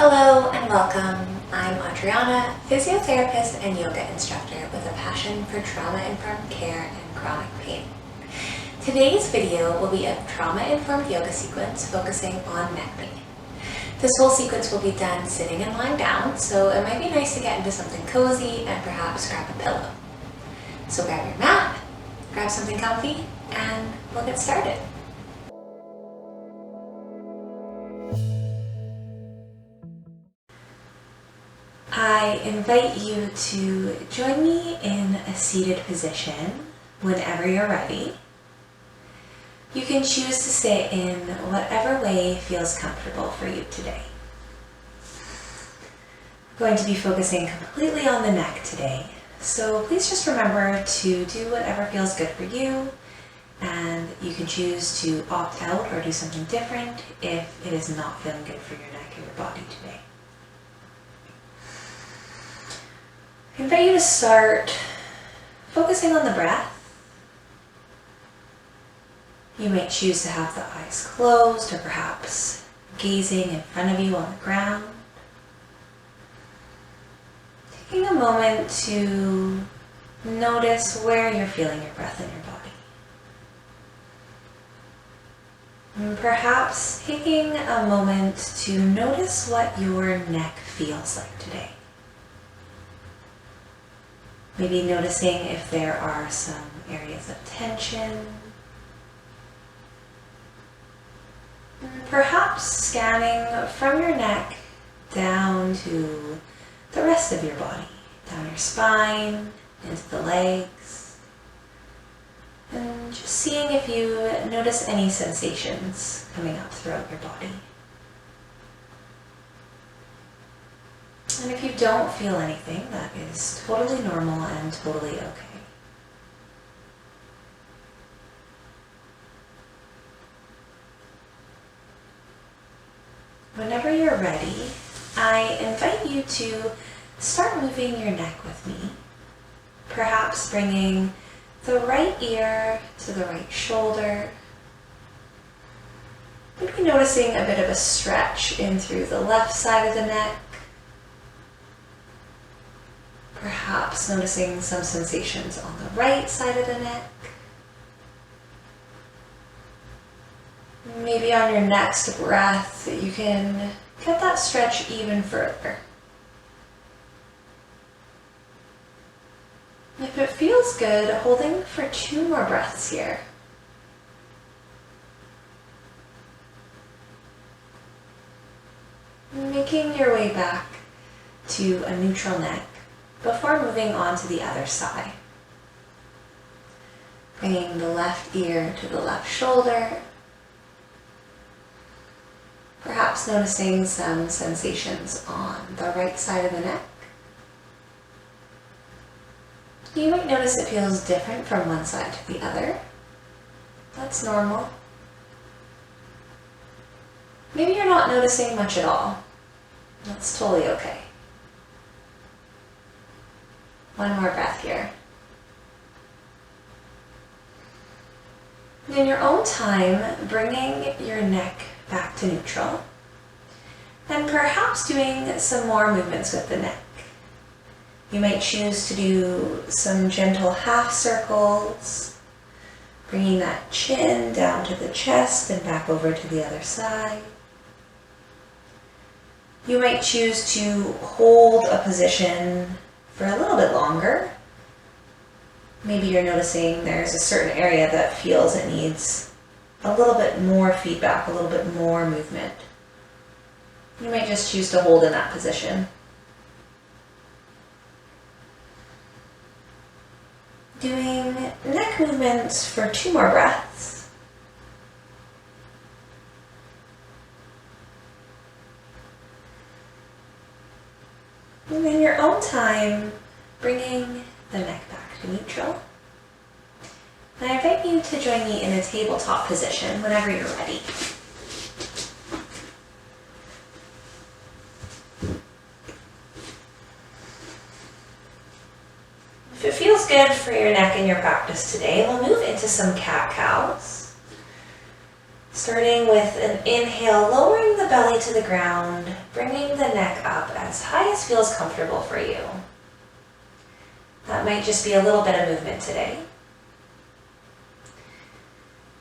Hello and welcome. I'm Adriana, physiotherapist and yoga instructor with a passion for trauma-informed care and chronic pain. Today's video will be a trauma-informed yoga sequence focusing on neck pain. This whole sequence will be done sitting and lying down, so it might be nice to get into something cozy and perhaps grab a pillow. So grab your mat, grab something comfy, and we'll get started. I invite you to join me in a seated position whenever you're ready. You can choose to sit in whatever way feels comfortable for you today. I'm going to be focusing completely on the neck today, so please just remember to do whatever feels good for you, and you can choose to opt out or do something different if it is not feeling good for your neck or your body today. I invite you to start focusing on the breath. You might choose to have the eyes closed or perhaps gazing in front of you on the ground. Taking a moment to notice where you're feeling your breath in your body. And perhaps taking a moment to notice what your neck feels like today. Maybe noticing if there are some areas of tension. And perhaps scanning from your neck down to the rest of your body, down your spine, into the legs. And just seeing if you notice any sensations coming up throughout your body. And if you don't feel anything, that is totally normal and totally okay. Whenever you're ready, I invite you to start moving your neck with me. Perhaps bringing the right ear to the right shoulder. Maybe noticing a bit of a stretch in through the left side of the neck. Perhaps noticing some sensations on the right side of the neck. Maybe on your next breath, you can get that stretch even further. If it feels good, holding for 2 more breaths here. Making your way back to a neutral neck before moving on to the other side. Bringing the left ear to the left shoulder. Perhaps noticing some sensations on the right side of the neck. You might notice it feels different from one side to the other. That's normal. Maybe you're not noticing much at all. That's totally okay. 1 more breath here. In your own time, bringing your neck back to neutral, and perhaps doing some more movements with the neck. You might choose to do some gentle half circles, bringing that chin down to the chest and back over to the other side. You might choose to hold a position for a little bit longer. Maybe you're noticing there's a certain area that feels it needs a little bit more feedback, a little bit more movement. You might just choose to hold in that position. Doing neck movements for 2 more breaths. And in your own time, bringing the neck back to neutral. And I invite you to join me in a tabletop position whenever you're ready. If it feels good for your neck in your practice today, we'll move into some cat-cows. Starting with an inhale, lowering the belly to the ground, bringing the the neck up as high as feels comfortable for you. That might just be a little bit of movement today.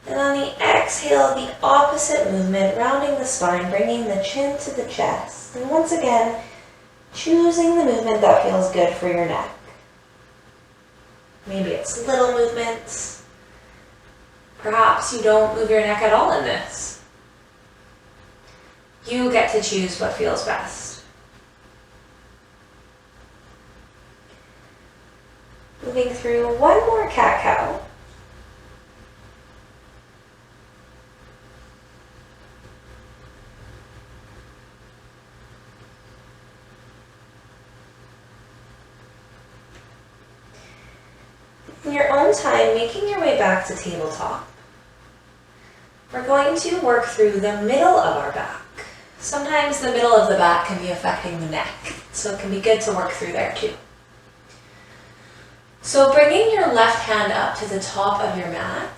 And on the exhale, the opposite movement, rounding the spine, bringing the chin to the chest. And once again, choosing the movement that feels good for your neck. Maybe it's little movements. Perhaps you don't move your neck at all in this. You get to choose what feels best. Moving through one more cat-cow. In your own time, making your way back to tabletop. We're going to work through the middle of our back. Sometimes the middle of the back can be affecting the neck, so it can be good to work through there too. So bringing your left hand up to the top of your mat,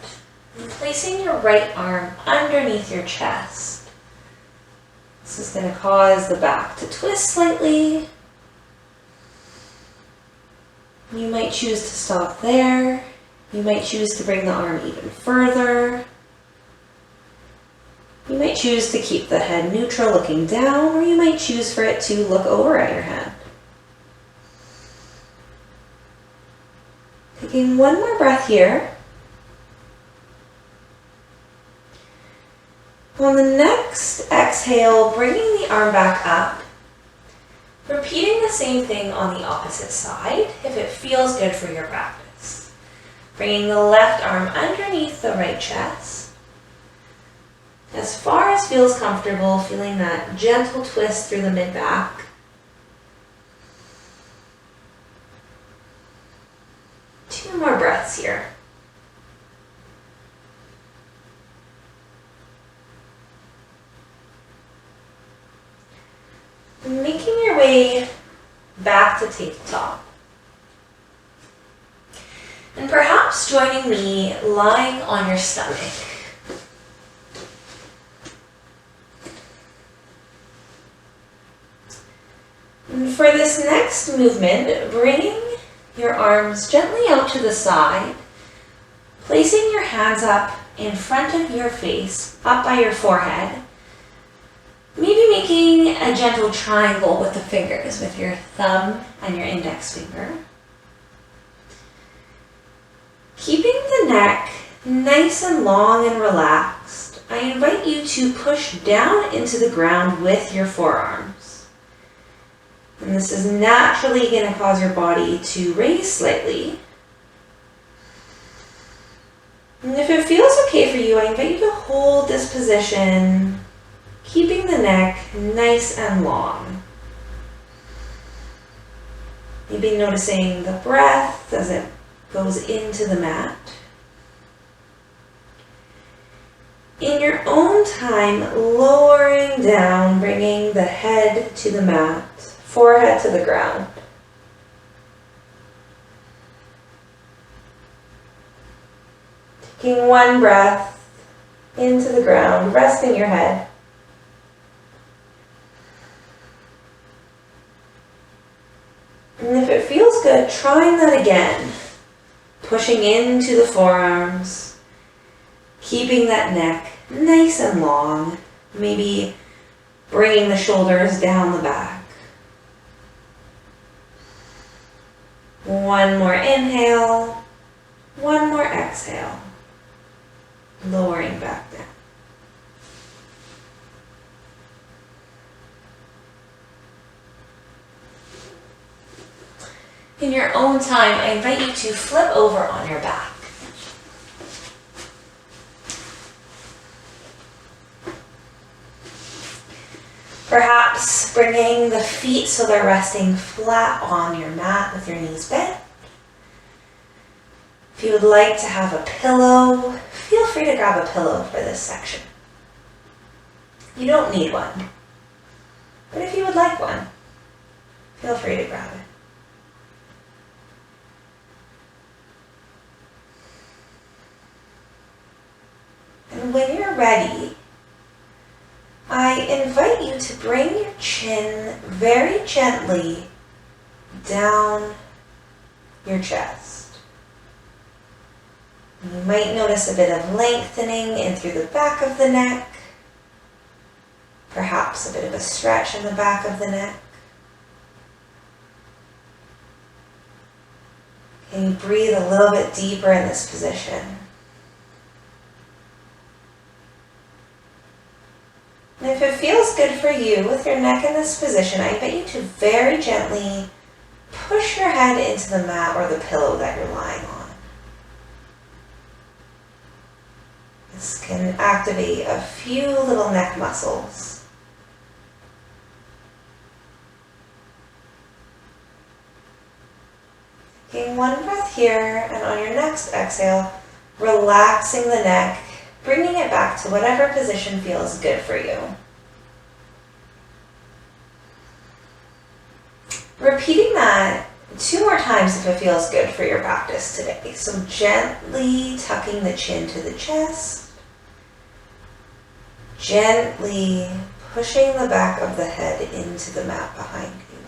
and placing your right arm underneath your chest. This is going to cause the back to twist slightly. You might choose to stop there. You might choose to bring the arm even further. You might choose to keep the head neutral looking down, or you might choose for it to look over at your head. Taking one more breath here. On the next exhale, bringing the arm back up. Repeating the same thing on the opposite side if it feels good for your practice. Bringing the left arm underneath the right chest. As far as feels comfortable, feeling that gentle twist through the mid-back. Two more breaths here. Making your way back to tabletop. And perhaps joining me lying on your stomach. And for this next movement, bringing your arms gently out to the side, placing your hands up in front of your face, up by your forehead. Maybe making a gentle triangle with the fingers, with your thumb and your index finger. Keeping the neck nice and long and relaxed, I invite you to push down into the ground with your forearms. And this is naturally going to cause your body to raise slightly. And if it feels okay for you, I invite you to hold this position, keeping the neck nice and long. Maybe noticing the breath as it goes into the mat. In your own time, lowering down, bringing the head to the mat, forehead to the ground. Taking one breath into the ground, resting your head. And if it feels good, trying that again. Pushing into the forearms, keeping that neck nice and long, maybe bringing the shoulders down the back. One more inhale, one more exhale, lowering back down. In your own time, I invite you to flip over on your back. Perhaps bringing the feet so they're resting flat on your mat with your knees bent. If you would like to have a pillow, feel free to grab a pillow for this section. You don't need one, but if you would like one, feel free to grab it. And when you're ready, I invite you to bring your chin very gently down your chest. You might notice a bit of lengthening in through the back of the neck, perhaps a bit of a stretch in the back of the neck. Can you breathe a little bit deeper in this position? And if it feels good for you with your neck in this position, I invite you to very gently push your head into the mat or the pillow that you're lying on. This can activate a few little neck muscles. Taking one breath here, and on your next exhale, relaxing the neck, bringing it back to whatever position feels good for you. Repeating that 2 more times if it feels good for your practice today. So gently tucking the chin to the chest, gently pushing the back of the head into the mat behind you.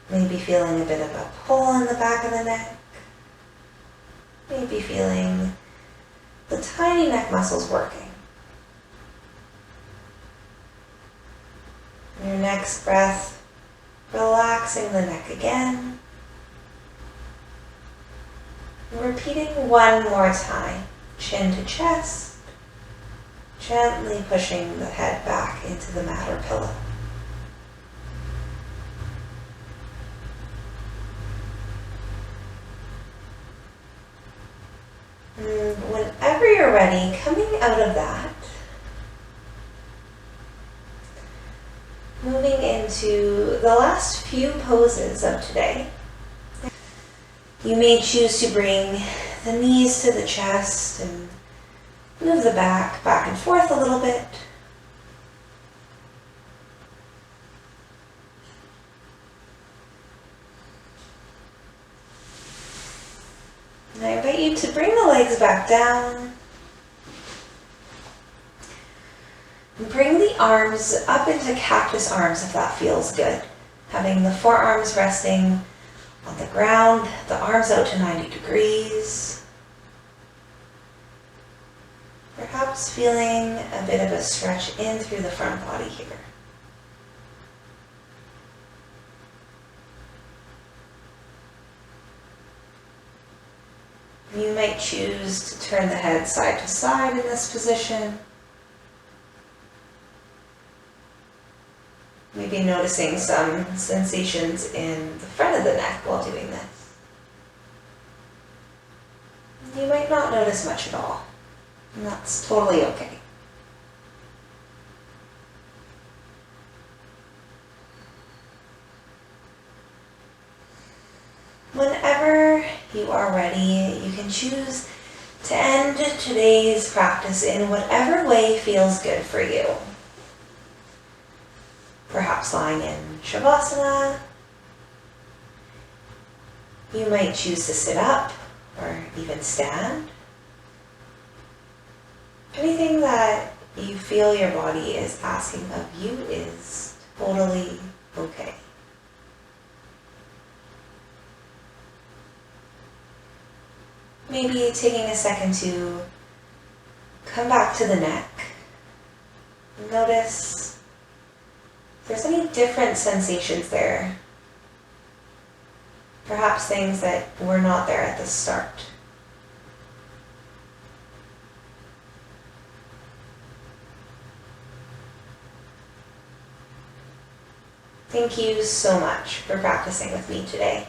Maybe feeling a bit of a pull in the back of the neck. Maybe feeling the tiny neck muscles working. Your next breath, relaxing the neck again. And repeating one more time, chin to chest, gently pushing the head back into the mat or pillow. And whenever you're ready, coming out of that, moving into the last few poses of today. You may choose to bring the knees to the chest and move the back and forth a little bit. And I invite you to bring the legs back down. Bring the arms up into cactus arms if that feels good. Having the forearms resting on the ground, the arms out to 90 degrees. Perhaps feeling a bit of a stretch in through the front body here. You might choose to turn the head side to side in this position. Maybe noticing some sensations in the front of the neck while doing this. You might not notice much at all, and that's totally okay. Whenever you are ready, you can choose to end today's practice in whatever way feels good for you. Perhaps lying in Shavasana. You might choose to sit up or even stand. Anything that you feel your body is asking of you is totally okay. Maybe taking a second to come back to the neck. Notice if there's any different sensations there. Perhaps things that were not there at the start. Thank you so much for practicing with me today.